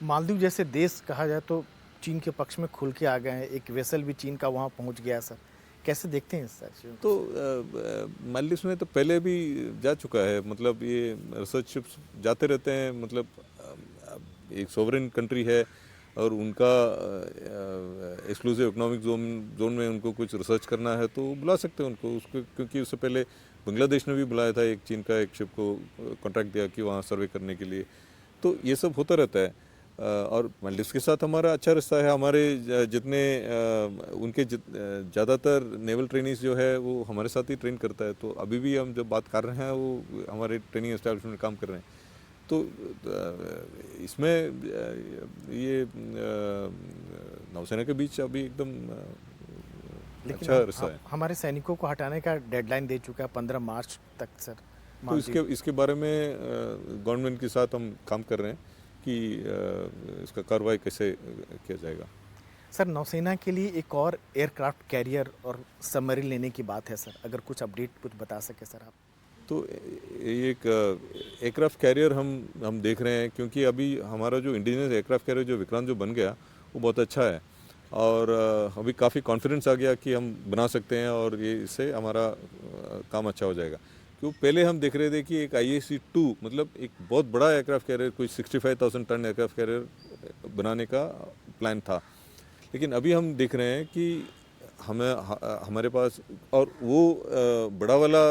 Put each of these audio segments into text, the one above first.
मालदीव जैसे देश कहा जाए तो चीन के पक्ष में खुल के आ गए हैं, एक वेसल भी चीन का वहाँ पहुँच गया है सर। कैसे देखते हैं इस सारी चीज़ों को? तो मालदीव्स में तो पहले भी जा चुका है, मतलब ये रिसर्च शिप्स जाते रहते हैं, मतलब एक सोवरेन कंट्री है और उनका एक्सक्लूसिव इकोनॉमिक जोन में उनको कुछ रिसर्च करना है तो बुला सकते हैं उनको उसको, क्योंकि उससे पहले बांग्लादेश ने भी बुलाया था, एक चीन का एक शिप को कॉन्ट्रैक्ट दिया कि वहाँ सर्वे करने के लिए। तो ये सब होता रहता है। और मालदीव्स के साथ हमारा अच्छा रिश्ता है। हमारे जितने उनके ज़्यादातर नेवल ट्रेनिंग्स जो है वो हमारे साथ ही ट्रेन करता है। तो अभी भी हम जो बात कर रहे हैं वो हमारे ट्रेनिंग एस्टेब्लिशमेंट में काम कर रहे हैं। तो इसमें ये नौसेना के बीच अभी एकदम लेकिन अच्छा रिश्ता है। हमारे सैनिकों को हटाने का डेडलाइन दे चुका है 15 मार्च तक सर, तो मालदीव। इसके बारे में गवर्नमेंट के साथ हम काम कर रहे हैं कि इसका कार्रवाई कैसे किया जाएगा। सर नौसेना के लिए एक और एयरक्राफ्ट कैरियर और सबमरीन लेने की बात है सर, अगर कुछ अपडेट कुछ बता सके सर आप। तो एक एयरक्राफ्ट कैरियर हम देख रहे हैं, क्योंकि अभी हमारा जो इंडिजिनस एयरक्राफ्ट कैरियर जो विक्रांत जो बन गया वो बहुत अच्छा है। और अभी काफ़ी कॉन्फिडेंस आ गया कि हम बना सकते हैं और ये इससे हमारा काम अच्छा हो जाएगा। क्यों पहले हम देख रहे थे कि एक IAC-2 मतलब एक बहुत बड़ा एयरक्राफ्ट कैरियर, कोई 65,000 टन एयरक्राफ्ट कैरियर बनाने का प्लान था। लेकिन अभी हम देख रहे हैं कि हमारे पास और वो बड़ा वाला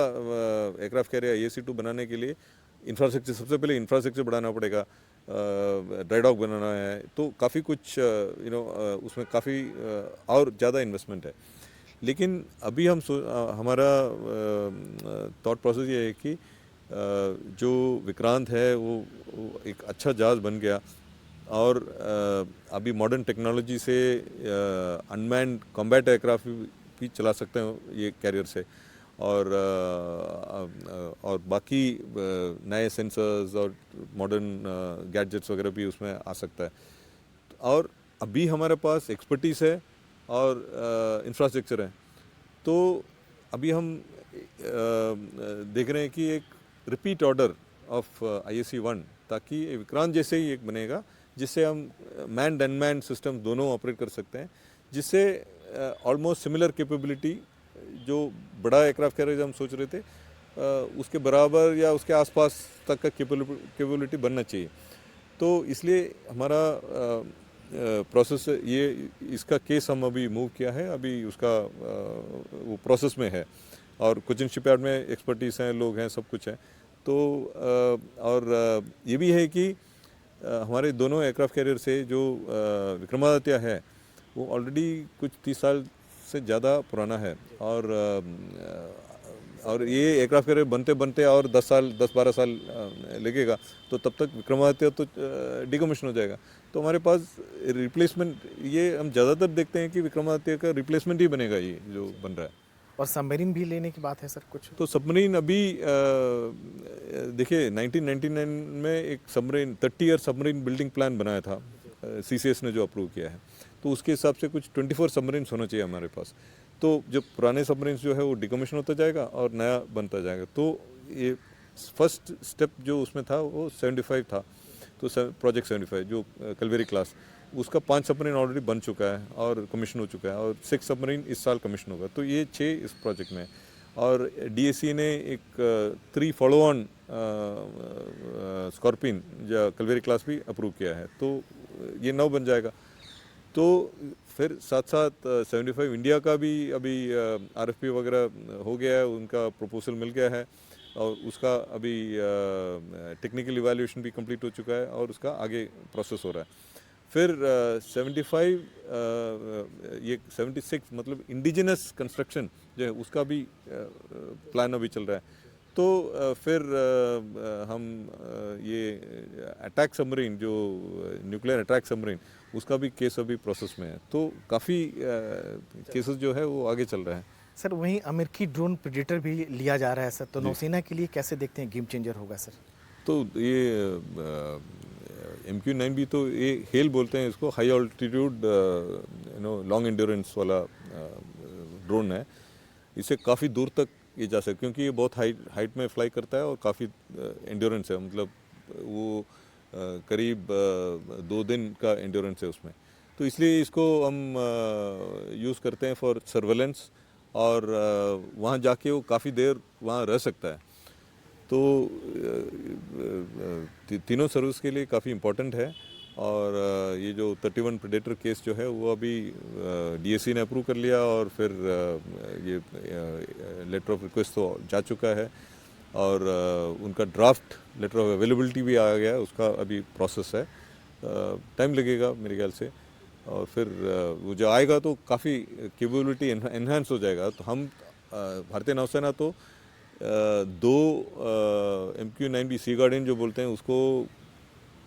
एयरक्राफ्ट कैरियर IAC-2 बनाने के लिए इंफ्रास्ट्रक्चर, सबसे पहले इंफ्रास्ट्रक्चर बढ़ाना पड़ेगा, ड्राई डॉक बनाना है, तो काफ़ी कुछ उसमें काफ़ी और ज़्यादा इन्वेस्टमेंट है। लेकिन अभी हमारा थॉट प्रोसेस ये है कि जो विक्रांत है वो एक अच्छा जहाज़ बन गया और अभी मॉडर्न टेक्नोलॉजी से अनमैन्ड कॉम्बैट एयरक्राफ्ट भी चला सकते हैं ये कैरियर से। और बाकी नए सेंसर्स और मॉडर्न गैजेट्स वगैरह भी उसमें आ सकता है। और अभी हमारे पास एक्सपर्टीज़ है और इंफ्रास्ट्रक्चर है। तो अभी हम देख रहे हैं कि एक रिपीट ऑर्डर ऑफ IAC-1, ताकि विक्रांत जैसे ही एक बनेगा जिससे हम मैन्ड अनमैन्ड सिस्टम दोनों ऑपरेट कर सकते हैं, जिससे ऑलमोस्ट सिमिलर कैपेबिलिटी जो बड़ा एयरक्राफ्ट कैरियर हम सोच रहे थे उसके बराबर या उसके आसपास तक का कैपेबिलिटी बनना चाहिए। तो इसलिए हमारा प्रोसेस ये इसका केस हम अभी मूव किया है, अभी उसका वो प्रोसेस में है और कोचिन शिपयार्ड में एक्सपर्टीज़ हैं, लोग हैं, सब कुछ है। तो और ये भी है कि हमारे दोनों एयरक्राफ्ट कैरियर से जो विक्रमादित्य है वो ऑलरेडी कुछ 30 साल से ज़्यादा पुराना है। और ये एयरक्राफ्ट कैरियर बनते बनते और 10-12 साल लगेगा, तो तब तक विक्रमादित्य तो डिकमीशन हो जाएगा। तो हमारे पास रिप्लेसमेंट, ये हम ज़्यादातर देखते हैं कि विक्रमादित्य का रिप्लेसमेंट ही बनेगा ये जो बन रहा है। और सबमरीन भी लेने की बात है सर कुछ? तो सबमरीन अभी देखिए 1999 में एक submarine 30 year submarine building plan बनाया था, CCS ने जो अप्रूव किया है। तो उसके हिसाब से कुछ 24 सबमरीन्स होना चाहिए हमारे पास। तो जो पुराने सबमरीन्स जो है वो डिकमीशन होता जाएगा और नया बनता जाएगा। तो ये फर्स्ट स्टेप जो उसमें था वो 75 था। तो प्रोजेक्ट 75 जो कलवेरी क्लास, उसका 5 सबमरीन ऑलरेडी बन चुका है और कमीशन हो चुका है और 6 सबमरीन इस साल कमीशन होगा। तो ये 6 इस प्रोजेक्ट में। और DAC ने एक 3 फॉलो ऑन स्कॉर्पिन या कलवेरी क्लास भी अप्रूव किया है। तो ये 9 बन जाएगा। तो फिर साथ साथ 75 इंडिया का भी अभी RFP वगैरह हो गया है, उनका प्रपोजल मिल गया है और उसका अभी टेक्निकल इवैल्यूएशन भी कंप्लीट हो चुका है और उसका आगे प्रोसेस हो रहा है। फिर 75 ये 76 मतलब इंडिजिनस कंस्ट्रक्शन जो है उसका भी प्लान अभी चल रहा है। तो फिर हम ये अटैक सबमरीन जो न्यूक्लियर अटैक सबमरीन, उसका भी केस अभी प्रोसेस में है। तो काफ़ी केसेस जो है वो आगे चल रहा है। सर वहीं अमेरिकी ड्रोन प्रेडेटर भी लिया जा रहा है सर, तो नौसेना के लिए कैसे देखते हैं गेम चेंजर होगा सर? तो ये MQ-9 भी, तो ये हेल बोलते हैं इसको, हाई ऑल्टीट्यूड लॉन्ग एंड्योरेंस वाला ड्रोन है। इसे काफ़ी दूर तक ये जा सकता है, क्योंकि ये बहुत हाइट में फ्लाई करता है और काफ़ी एंड्योरेंस है। मतलब वो करीब 2 दिन का एंड्योरेंस है उसमें। तो इसलिए इसको हम यूज़ करते हैं फॉर सर्वेलेंस, और वहाँ जाके वो काफ़ी देर वहाँ रह सकता है। तो तीनों सर्विस के लिए काफ़ी इम्पोर्टेंट है। और ये जो 31 प्रेडेटर केस जो है वो अभी डीएससी ने अप्रूव कर लिया, और फिर ये लेटर ऑफ रिक्वेस्ट तो जा चुका है, और उनका ड्राफ्ट लेटर ऑफ अवेलेबिलिटी भी आ गया है, उसका अभी प्रोसेस है। टाइम लगेगा मेरे ख्याल से, और फिर वो जो आएगा तो काफ़ी कैपेबिलिटी एनहांस हो जाएगा। तो हम भारतीय नौसेना तो दो MQ-9B सी गार्डियन जो बोलते हैं उसको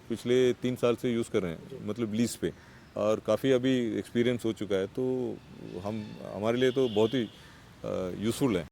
पिछले 3 साल से यूज़ कर रहे हैं, मतलब लीज पे, और काफ़ी अभी एक्सपीरियंस हो चुका है। तो हम हमारे लिए तो बहुत ही यूज़फुल है।